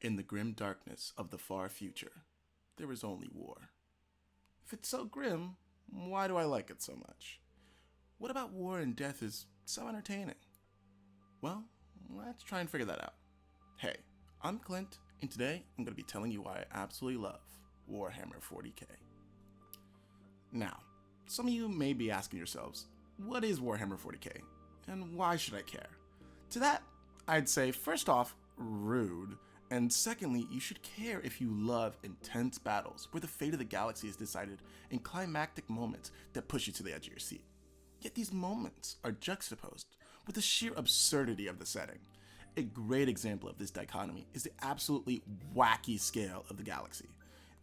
In the grim darkness of the far future, there is only war. If it's so grim, why do I like it so much? What about war and death is so entertaining? Well, let's try and figure that out. Hey, I'm Clint, and today I'm going to be telling you why I absolutely love Warhammer 40k. Now, some of you may be asking yourselves, what is Warhammer 40k, and why should I care? To that, I'd say first off, rude, and secondly, you should care if you love intense battles where the fate of the galaxy is decided in climactic moments that push you to the edge of your seat. Yet these moments are juxtaposed with the sheer absurdity of the setting. A great example of this dichotomy is the absolutely wacky scale of the galaxy.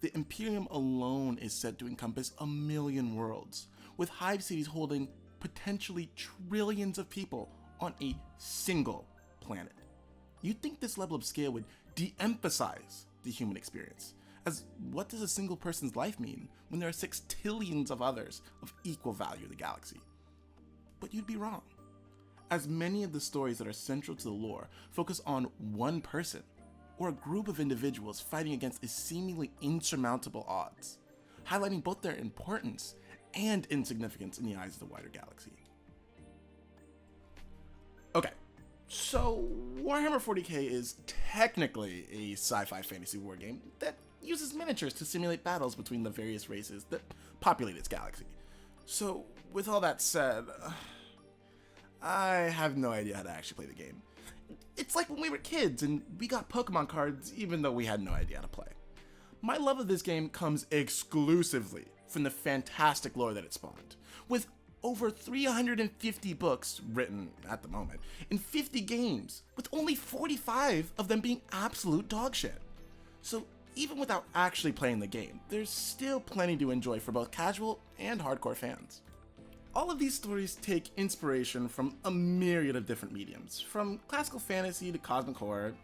The Imperium alone is said to encompass 1 million worlds, with hive cities holding potentially trillions of people on a single planet. You'd think this level of scale would de-emphasize the human experience, as what does a single person's life mean when there are 6 trillions of others of equal value in the galaxy? But you'd be wrong, as many of the stories that are central to the lore focus on one person or a group of individuals fighting against a seemingly insurmountable odds, highlighting both their importance and insignificance in the eyes of the wider galaxy. Okay, so Warhammer 40k is technically a sci-fi fantasy war game that uses miniatures to simulate battles between the various races that populate its galaxy. So with all that said, I have no idea how to actually play the game. It's like when we were kids and we got Pokemon cards even though we had no idea how to play. My love of this game comes exclusively from the fantastic lore that it spawned, with over 350 books written at the moment, and 50 games, with only 45 of them being absolute dogshit. So even without actually playing the game, there's still plenty to enjoy for both casual and hardcore fans. All of these stories take inspiration from a myriad of different mediums, from classical fantasy to cosmic horror,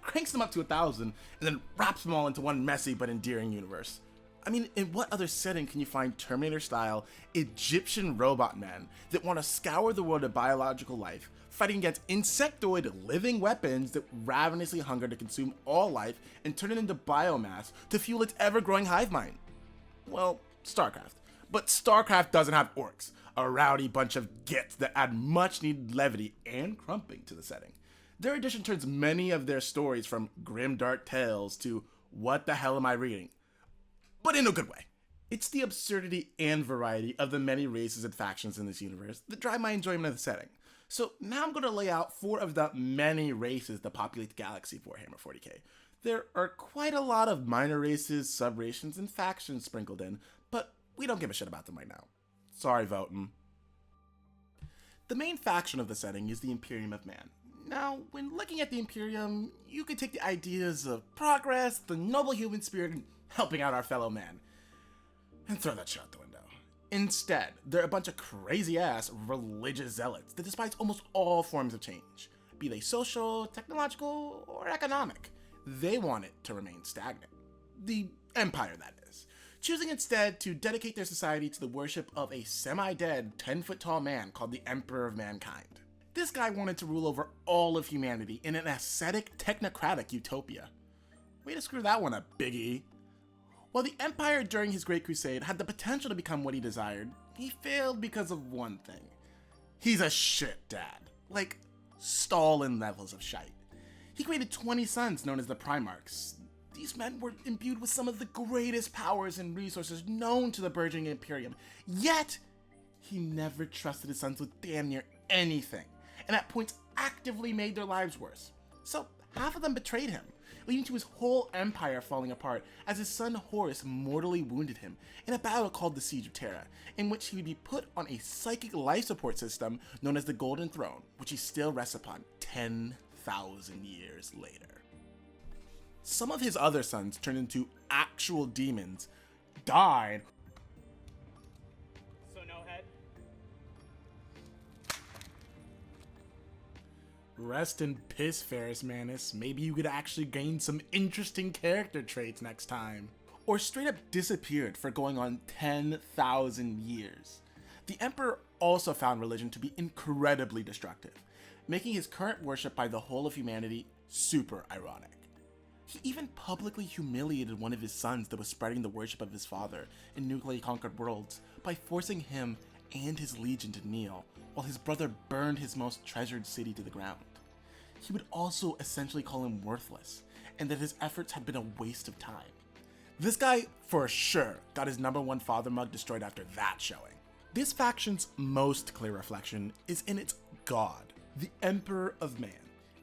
cranks them up to 1,000, and then wraps them all into one messy but endearing universe. I mean, in what other setting can you find Terminator-style Egyptian robot men that want to scour the world of biological life, fighting against insectoid living weapons that ravenously hunger to consume all life and turn it into biomass to fuel its ever-growing hive mind? Well, StarCraft. But StarCraft doesn't have orcs, a rowdy bunch of gits that add much-needed levity and crumping to the setting. Their addition turns many of their stories from grim-dark tales to what the hell am I reading? But in a good way. It's the absurdity and variety of the many races and factions in this universe that drive my enjoyment of the setting. So now I'm going to lay out 4 of the many races that populate the galaxy of Warhammer 40k. There are quite a lot of minor races, sub-rations, and factions sprinkled in, but we don't give a shit about them right now. Sorry, Voten. The main faction of the setting is the Imperium of Man. Now, when looking at the Imperium, you could take the ideas of progress, the noble human spirit, and helping out our fellow man, and throw that shit out the window. Instead, they're a bunch of crazy-ass religious zealots that despise almost all forms of change, be they social, technological, or economic. They want it to remain stagnant. The Empire, that is. Choosing instead to dedicate their society to the worship of a semi-dead, 10-foot-tall man called the Emperor of Mankind. This guy wanted to rule over all of humanity in an ascetic, technocratic utopia. Way to screw that one up, Big E. While the Empire during his Great Crusade had the potential to become what he desired, he failed because of one thing. He's a shit dad. Like, Stalin levels of shite. He created 20 sons known as the Primarchs. These men were imbued with some of the greatest powers and resources known to the burgeoning Imperium, yet he never trusted his sons with damn near anything, and at points actively made their lives worse. So half of them betrayed him, leading to his whole empire falling apart as his son Horus mortally wounded him in a battle called the Siege of Terra, in which he would be put on a psychic life support system known as the Golden Throne, which he still rests upon 10,000 years later. Some of his other sons turned into actual demons, died. So no head? Rest in piss, Ferris Manus. Maybe you could actually gain some interesting character traits next time. Or straight up disappeared for going on 10,000 years. The Emperor also found religion to be incredibly destructive, making his current worship by the whole of humanity super ironic. He even publicly humiliated one of his sons that was spreading the worship of his father in newly conquered worlds by forcing him and his legion to kneel, while his brother burned his most treasured city to the ground. He would also essentially call him worthless, and that his efforts had been a waste of time. This guy, for sure, got his #1 father mug destroyed after that showing. This faction's most clear reflection is in its god, the Emperor of Man,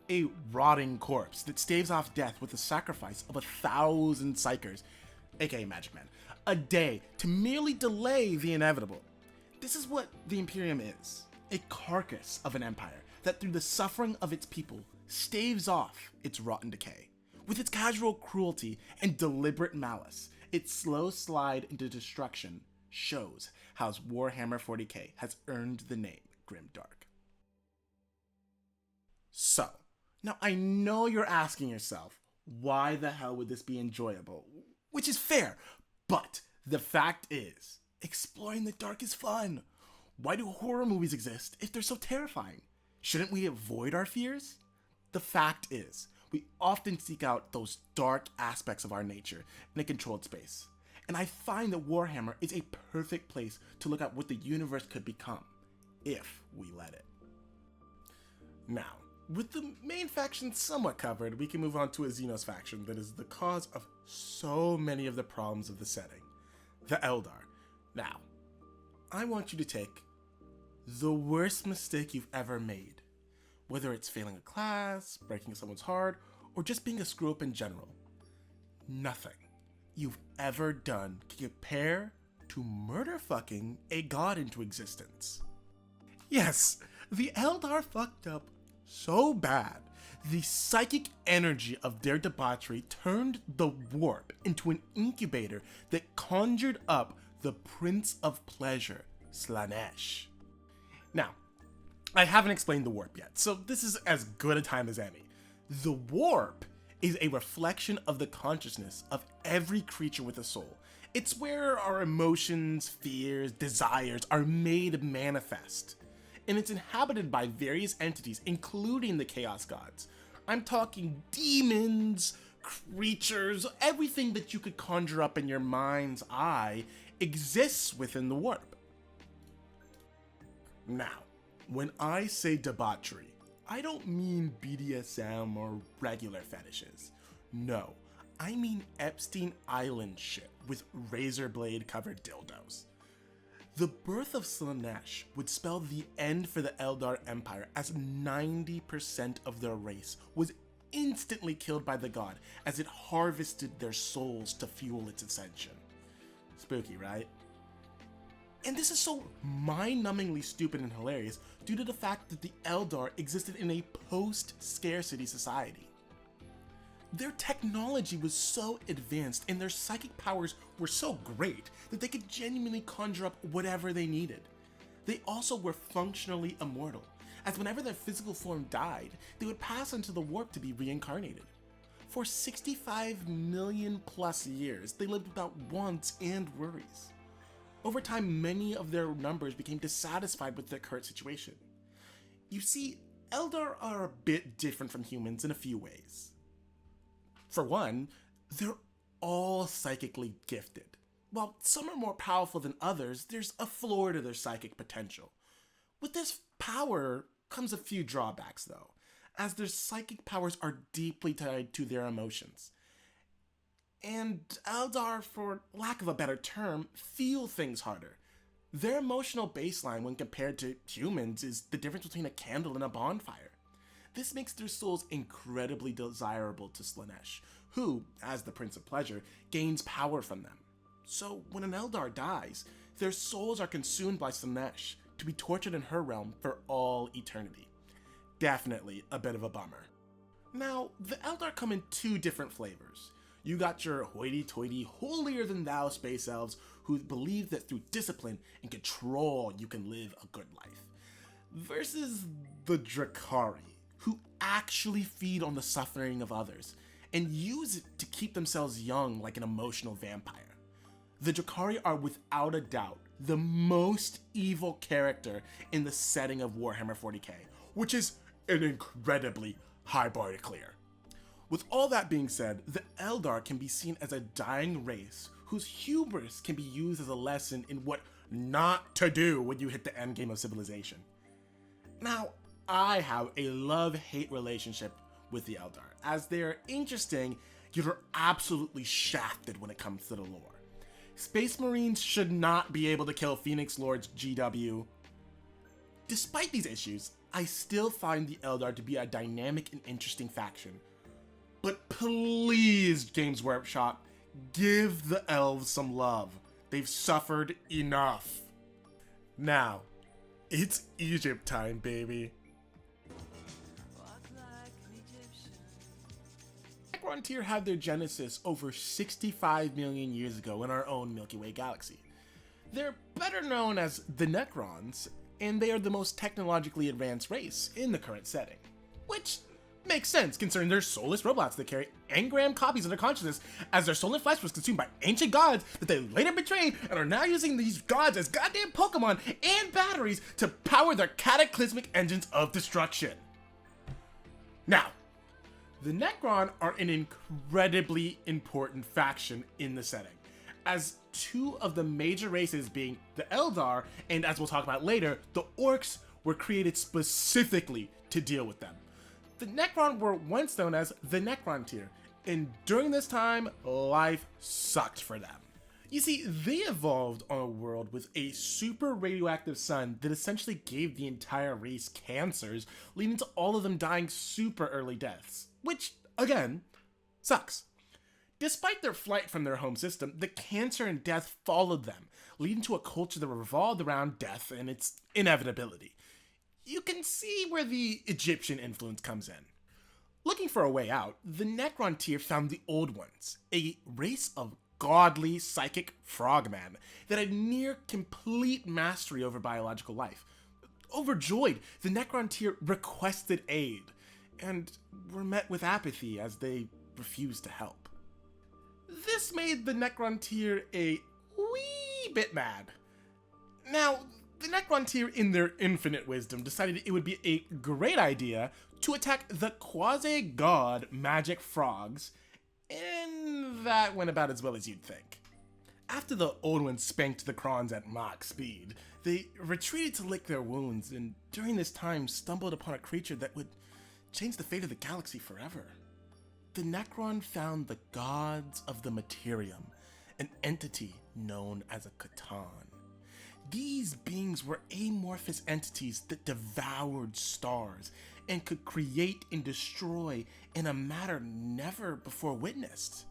a rotting corpse that staves off death with the sacrifice of 1,000 psychers, aka Magic Man, a day to merely delay the inevitable. This is what the Imperium is, a carcass of an empire that through the suffering of its people staves off its rotten decay. With its casual cruelty and deliberate malice, its slow slide into destruction shows how Warhammer 40k has earned the name Grimdark. So, now I know you're asking yourself, why the hell would this be enjoyable? Which is fair, but the fact is, exploring the dark is fun. Why do horror movies exist if they're so terrifying? Shouldn't we avoid our fears? The fact is, we often seek out those dark aspects of our nature in a controlled space. And I find that Warhammer is a perfect place to look at what the universe could become, if we let it. Now, with the main faction somewhat covered, we can move on to a Xenos faction that is the cause of so many of the problems of the setting, the Eldar. Now, I want you to take the worst mistake you've ever made, whether it's failing a class, breaking someone's heart, or just being a screw-up in general. Nothing you've ever done can compare to murder fucking a god into existence. Yes, the Eldar fucked up so bad, the psychic energy of their debauchery turned the warp into an incubator that conjured up the Prince of Pleasure, Slaanesh. Now, I haven't explained the warp yet, so this is as good a time as any. The warp is a reflection of the consciousness of every creature with a soul. It's where our emotions, fears, desires are made manifest. And it's inhabited by various entities, including the Chaos Gods. I'm talking demons, creatures, everything that you could conjure up in your mind's eye exists within the warp. Now, when I say debauchery, I don't mean BDSM or regular fetishes. No, I mean Epstein Island shit with razor blade covered dildos. The birth of Slaanesh would spell the end for the Eldar Empire, as 90% of their race was instantly killed by the god as it harvested their souls to fuel its ascension. Spooky, right? And this is so mind-numbingly stupid and hilarious due to the fact that the Eldar existed in a post-scarcity society. Their technology was so advanced and their psychic powers were so great that they could genuinely conjure up whatever they needed. They also were functionally immortal, as whenever their physical form died, they would pass into the warp to be reincarnated. For 65 million plus years, they lived without wants and worries. Over time, many of their numbers became dissatisfied with their current situation. You see, Eldar are a bit different from humans in a few ways. For one, they're all psychically gifted. While some are more powerful than others, there's a floor to their psychic potential. With this power comes a few drawbacks though, as their psychic powers are deeply tied to their emotions. And Eldar, for lack of a better term, feel things harder. Their emotional baseline when compared to humans is the difference between a candle and a bonfire. This makes their souls incredibly desirable to Slaanesh, who, as the Prince of Pleasure, gains power from them. So when an Eldar dies, their souls are consumed by Slaanesh to be tortured in her realm for all eternity. Definitely a bit of a bummer. Now, the Eldar come in two different flavors. You got your hoity-toity, holier-than-thou space elves who believe that through discipline and control you can live a good life, versus the Drakari, who actually feed on the suffering of others and use it to keep themselves young like an emotional vampire. The Drakari are without a doubt the most evil character in the setting of Warhammer 40k, which is an incredibly high bar to clear. With all that being said, the Eldar can be seen as a dying race whose hubris can be used as a lesson in what not to do when you hit the endgame of civilization. Now, I have a love-hate relationship with the Eldar, as they're interesting, yet are absolutely shafted when it comes to the lore. Space Marines should not be able to kill Phoenix Lord's GW. Despite these issues, I still find the Eldar to be a dynamic and interesting faction. But please, Games Workshop, give the elves some love. They've suffered enough. Now, it's Egypt time, baby. Necron Tier had their genesis over 65 million years ago in our own Milky Way galaxy. They're better known as the Necrons, and they are the most technologically advanced race in the current setting. Which makes sense considering they're soulless robots that carry engram copies of their consciousness, as their soul and flesh was consumed by ancient gods that they later betrayed and are now using these gods as goddamn Pokemon and batteries to power their cataclysmic engines of destruction. Now, the Necron are an incredibly important faction in the setting, as two of the major races being the Eldar and, as we'll talk about later, the Orcs were created specifically to deal with them. The Necron were once known as the Necron Tier, and during this time, life sucked for them. You see, they evolved on a world with a super radioactive sun that essentially gave the entire race cancers, leading to all of them dying super early deaths, which, again, sucks. Despite their flight from their home system, the cancer and death followed them, leading to a culture that revolved around death and its inevitability. You can see where the Egyptian influence comes in. Looking for a way out, the Necron Tier found the Old Ones, a race of godly psychic frogmen that had near complete mastery over biological life. Overjoyed, the Necron Tier requested aid, and were met with apathy as they refused to help. This made the Necron Tier a wee bit mad. Now, the Necron Tier, in their infinite wisdom, decided it would be a great idea to attack the quasi-god magic frogs, and that went about as well as you'd think. After the Old Ones spanked the Krons at Mach speed, they retreated to lick their wounds, and during this time stumbled upon a creature that would change the fate of the galaxy forever. The Necron found the gods of the Imperium, an entity known as a Catan. These beings were amorphous entities that devoured stars and could create and destroy in a manner never before witnessed.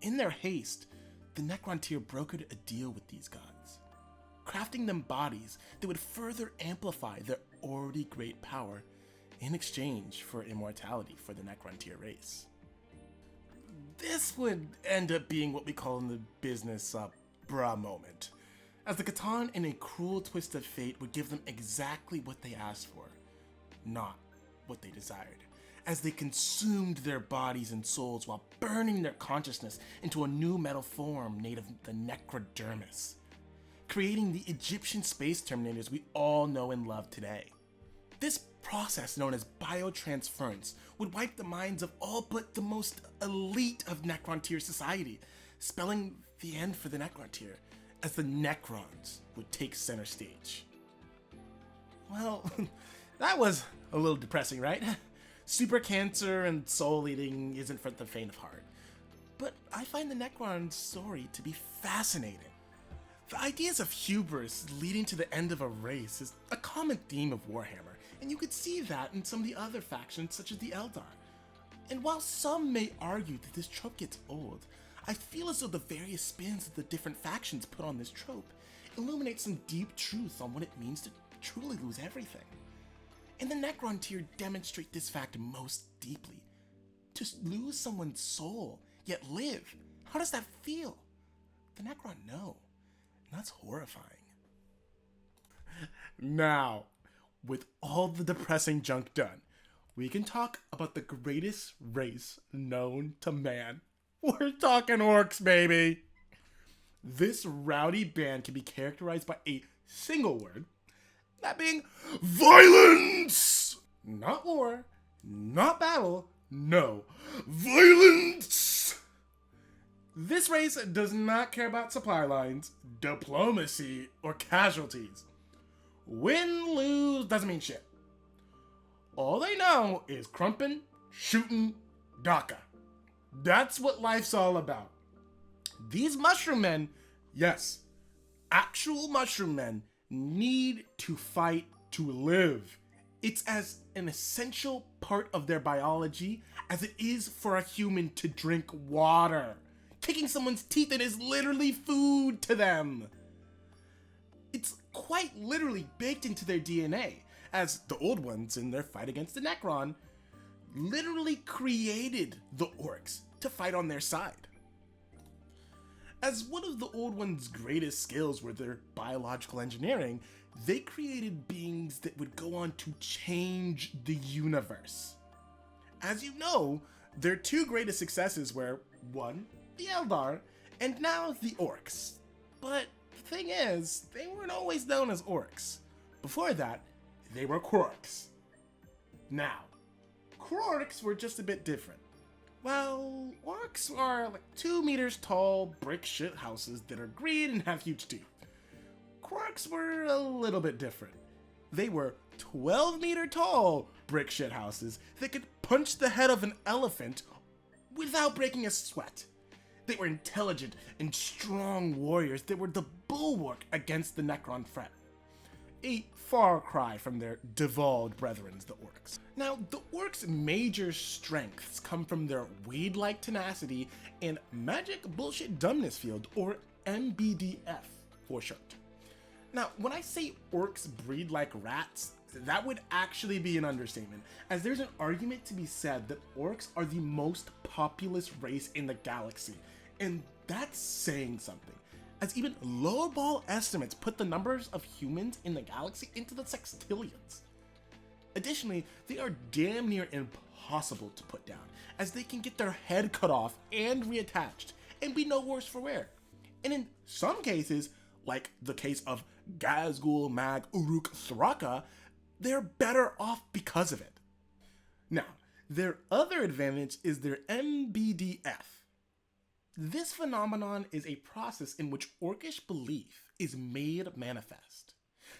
In their haste, the Necron Tier brokered a deal with these gods, crafting them bodies that would further amplify their already great power in exchange for immortality for the Necron Tier race. This would end up being what we call in the business a bruh moment, as the Catan, in a cruel twist of fate, would give them exactly what they asked for, not what they desired, as they consumed their bodies and souls while burning their consciousness into a new metal form made of the necrodermis, creating the Egyptian space terminators we all know and love today. This process, known as biotransference, would wipe the minds of all but the most elite of Necron Tier society, spelling the end for the Necron Tier, as the Necrons would take center stage. Well, that was a little depressing, right? Super cancer and soul eating isn't for the faint of heart. But I find the Necron story to be fascinating. The ideas of hubris leading to the end of a race is a common theme of Warhammer, and you could see that in some of the other factions such as the Eldar. And while some may argue that this trope gets old, I feel as though the various spins that the different factions put on this trope illuminate some deep truth on what it means to truly lose everything. And the Necron Tier demonstrate this fact most deeply. To lose someone's soul, yet live, how does that feel? The Necron know, and that's horrifying. Now, with all the depressing junk done, we can talk about the greatest race known to man. We're talking orcs, baby! This rowdy band can be characterized by a single word, that being violence! Not war, not battle, No. Violence! This race does not care about supply lines, diplomacy, or casualties. Win, lose, doesn't mean shit. All they know is crumpin', shootin', DACA. That's what life's all about. These mushroom men, yes, actual mushroom men, need to fight to live. It's as an essential part of their biology as it is for a human to drink water. Kicking someone's teeth in is literally food to them. It's quite literally baked into their DNA, as the old ones in their fight against the Necron literally created the orcs to fight on their side. As one of the old ones' greatest skills were their biological engineering, they created beings that would go on to change the universe. As you know, their two greatest successes were, one, the Eldar, and now the Orcs. But the thing is, they weren't always known as Orcs. Before that, they were Quarks. Now, Quarks were just a bit different. Well, Orcs are like 2 meters tall brick shit houses that are green and have huge teeth. Quarks were a little bit different. They were 12-meter tall brick shit houses that could punch the head of an elephant without breaking a sweat. They were intelligent and strong warriors that were the bulwark against the Necron threat. A far cry from their devolved brethren, the Orcs. Now, the Orcs' major strengths come from their weed-like tenacity and magic bullshit dumbness field, or MBDF for short. Now, when I say Orcs breed like rats, that would actually be an understatement, as there's an argument to be said that Orcs are the most populous race in the galaxy, and that's saying something, as even lowball estimates put the numbers of humans in the galaxy into the sextillions. Additionally, they are damn near impossible to put down, as they can get their head cut off and reattached, and be no worse for wear. And in some cases, like the case of Gazgul Mag Uruk Thraka, they're better off because of it. Now, their other advantage is their MBDF. This phenomenon is a process in which Orcish belief is made manifest.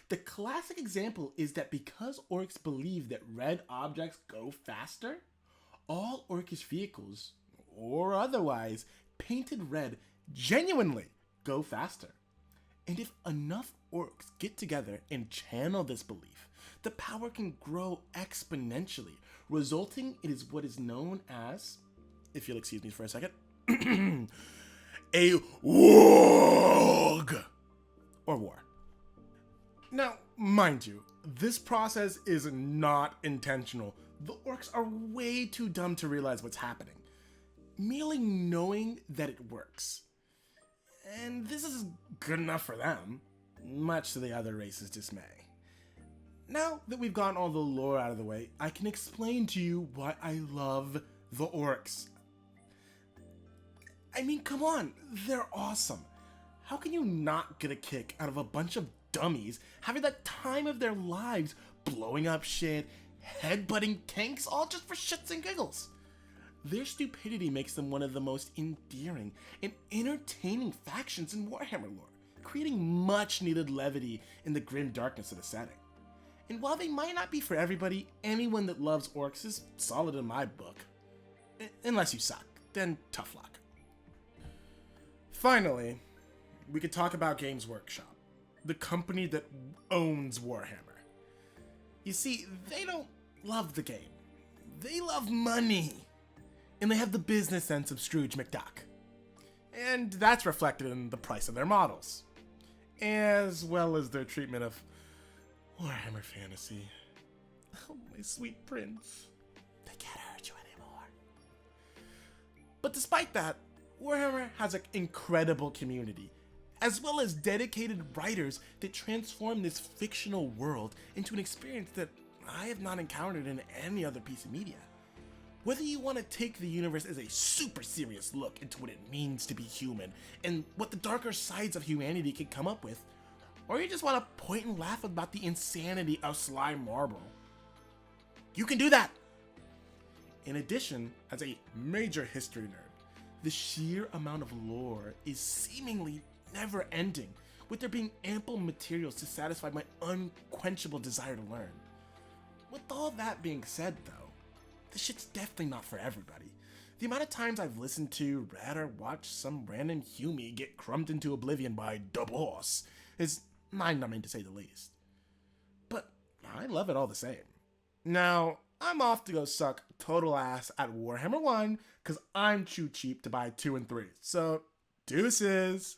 The classic example is that because Orcs believe that red objects go faster, all Orcish vehicles, or otherwise, painted red genuinely go faster. And if enough Orcs get together and channel this belief, the power can grow exponentially, resulting in what is known as, if you'll excuse me for a second, a warg, or war. Now, mind you, this process is not intentional. The Orcs are way too dumb to realize what's happening, merely knowing that it works. And this is good enough for them, much to the other race's dismay. Now that we've gotten all the lore out of the way, I can explain to you why I love the Orcs. I mean, come on, they're awesome. How can you not get a kick out of a bunch of dummies having the time of their lives blowing up shit, headbutting tanks, all just for shits and giggles? Their stupidity makes them one of the most endearing and entertaining factions in Warhammer lore, creating much needed levity in the grim darkness of the setting. And while they might not be for everybody, anyone that loves Orcs is solid in my book. Unless you suck, then tough luck. Finally, we could talk about Games Workshop, the company that owns Warhammer. You see, they don't love the game. They love money. And they have the business sense of Scrooge McDuck. And that's reflected in the price of their models, as well as their treatment of Warhammer Fantasy. Oh, my sweet prince. They can't hurt you anymore. But despite that, Warhammer has an incredible community, as well as dedicated writers that transform this fictional world into an experience that I have not encountered in any other piece of media. Whether you want to take the universe as a super serious look into what it means to be human and what the darker sides of humanity can come up with, or you just want to point and laugh about the insanity of Sly Marble, you can do that. In addition, as a major history nerd, the sheer amount of lore is seemingly never ending, with there being ample materials to satisfy my unquenchable desire to learn. With all that being said though, this shit's definitely not for everybody. The amount of times I've listened to, read, or watched some random Humie get crumbed into oblivion by the boss is mind-numbing to say the least. But I love it all the same. Now, I'm off to go suck total ass at Warhammer 1 because I'm too cheap to buy 2 and 3. So, deuces!